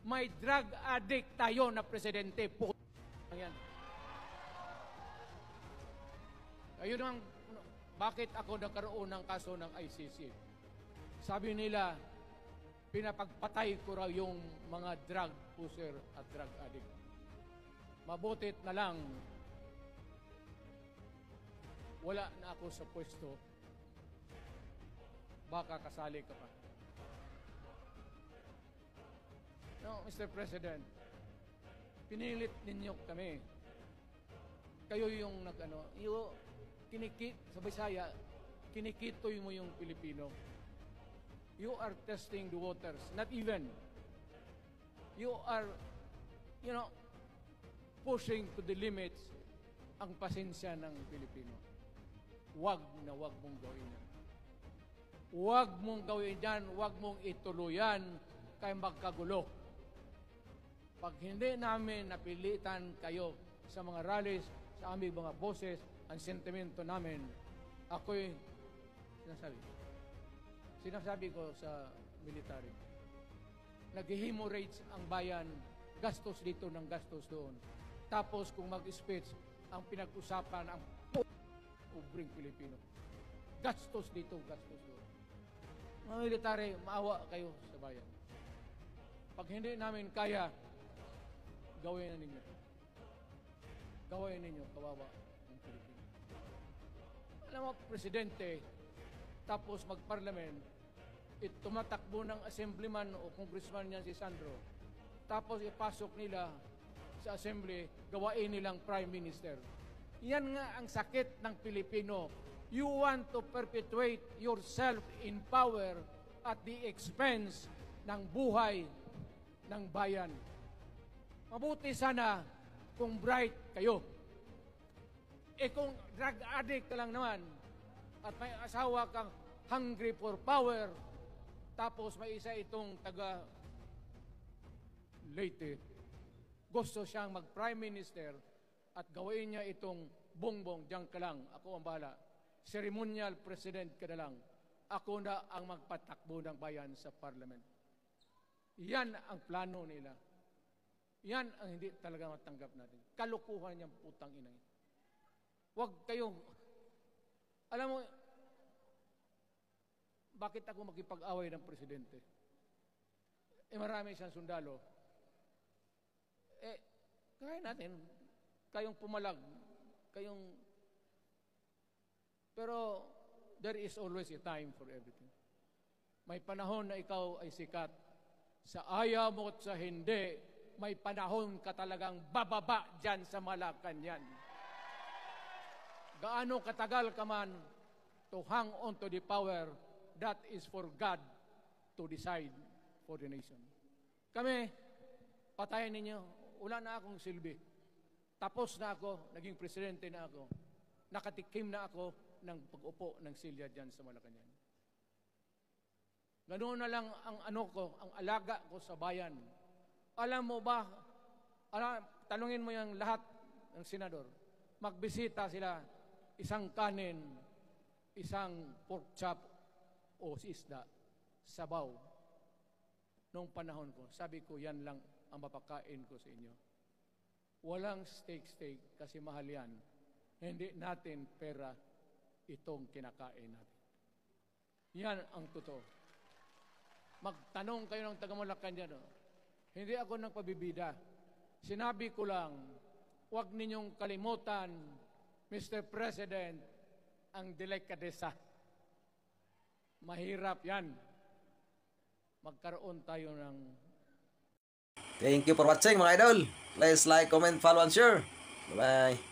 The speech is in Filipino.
may drug addict tayo na presidente. Yan. Ayun ang bakit ako nagkaroon ng kaso ng ICC. Sabi nila, pinapagpatay ko raw yung mga drug user at drug addict. Mabutit na lang, wala na ako sa pwesto, baka kasali ka pa. No, Mr. President, pinilit ninyo kami. Kayo yung sa Bisaya, kinikitoy mo yung Pilipino. You are testing the waters. Not even. You are, pushing to the limits ang pasensya ng Pilipino. Wag na wag mong gawin yan. Wag mong gawin yan, wag mong ituluyan kay magkagulo. Pag hindi namin napilitan kayo sa mga rallies, sa aming mga boses, ang sentimento namin, ako'y sinasabi ko sa military, nag-hemorrhage ang bayan, gastos dito ng gastos doon. Tapos kung mag-speech, ang pinag-usapan ang ubring Pilipino. Gastos dito, gastos doon. Mga military, maawa kayo sa bayan. Pag hindi namin kaya, gawin na ninyo. Gawin ninyo, kawawa ang Pilipino. Alam mo, Presidente, tapos mag-parliament, tumatakbo ng assemblyman o congressman niyan si Sandro, tapos ipasok nila sa assembly, gawain nilang prime minister. Yan nga ang sakit ng Pilipino. You want to perpetuate yourself in power at the expense ng buhay ng bayan. Mabuti sana kung bright kayo. Kung drug addict ka lang naman at may asawa kang hungry for power, tapos may isa itong taga Leyte, gusto siyang mag-prime minister at gawin niya itong bongbong, diyan ka lang, ako ang bahala. Ceremonial president ka na lang. Ako na ang magpatakbo ng bayan sa parliament. Yan ang plano nila. Yan ang hindi talaga matanggap natin. Kalukuhan niyang putang inang. Huwag kayong, alam mo, bakit ako makipag-away ng presidente? Marami siyang sundalo. Kaya natin, kayong pumalag, pero there is always a time for everything. May panahon na ikaw ay sikat. Sa ayaw mo at sa hindi, may panahon ka talagang bababa dyan sa Malacanang. Gaano katagal ka man to hang on to the power, that is for God to decide for the nation. Kami, patayin ninyo, wala na akong silbi. Tapos na ako, naging presidente na ako. Nakatikim na ako ng pag-upo ng silya dyan sa Malacanang. Ganoon na lang ang ang alaga ko sa bayan. Alam mo ba, tanungin mo yung lahat ng senador, magbisita sila, isang kanin, isang pork chop o isda, sabaw. Noong panahon ko, sabi ko, yan lang ang mapakain ko sa inyo. Walang steak kasi mahal yan. Hindi natin pera itong kinakain natin. Yan ang totoo. Magtanong kayo ng taga-Malacanang. Hindi ako nang pabibida. Sinabi ko lang, huwag ninyong kalimutan, Mr. President, ang delikadesa. Mahirap yan. Magkaroon tayo ng... Thank you for watching mga idol. Please like, comment, follow, and share. Bye-bye.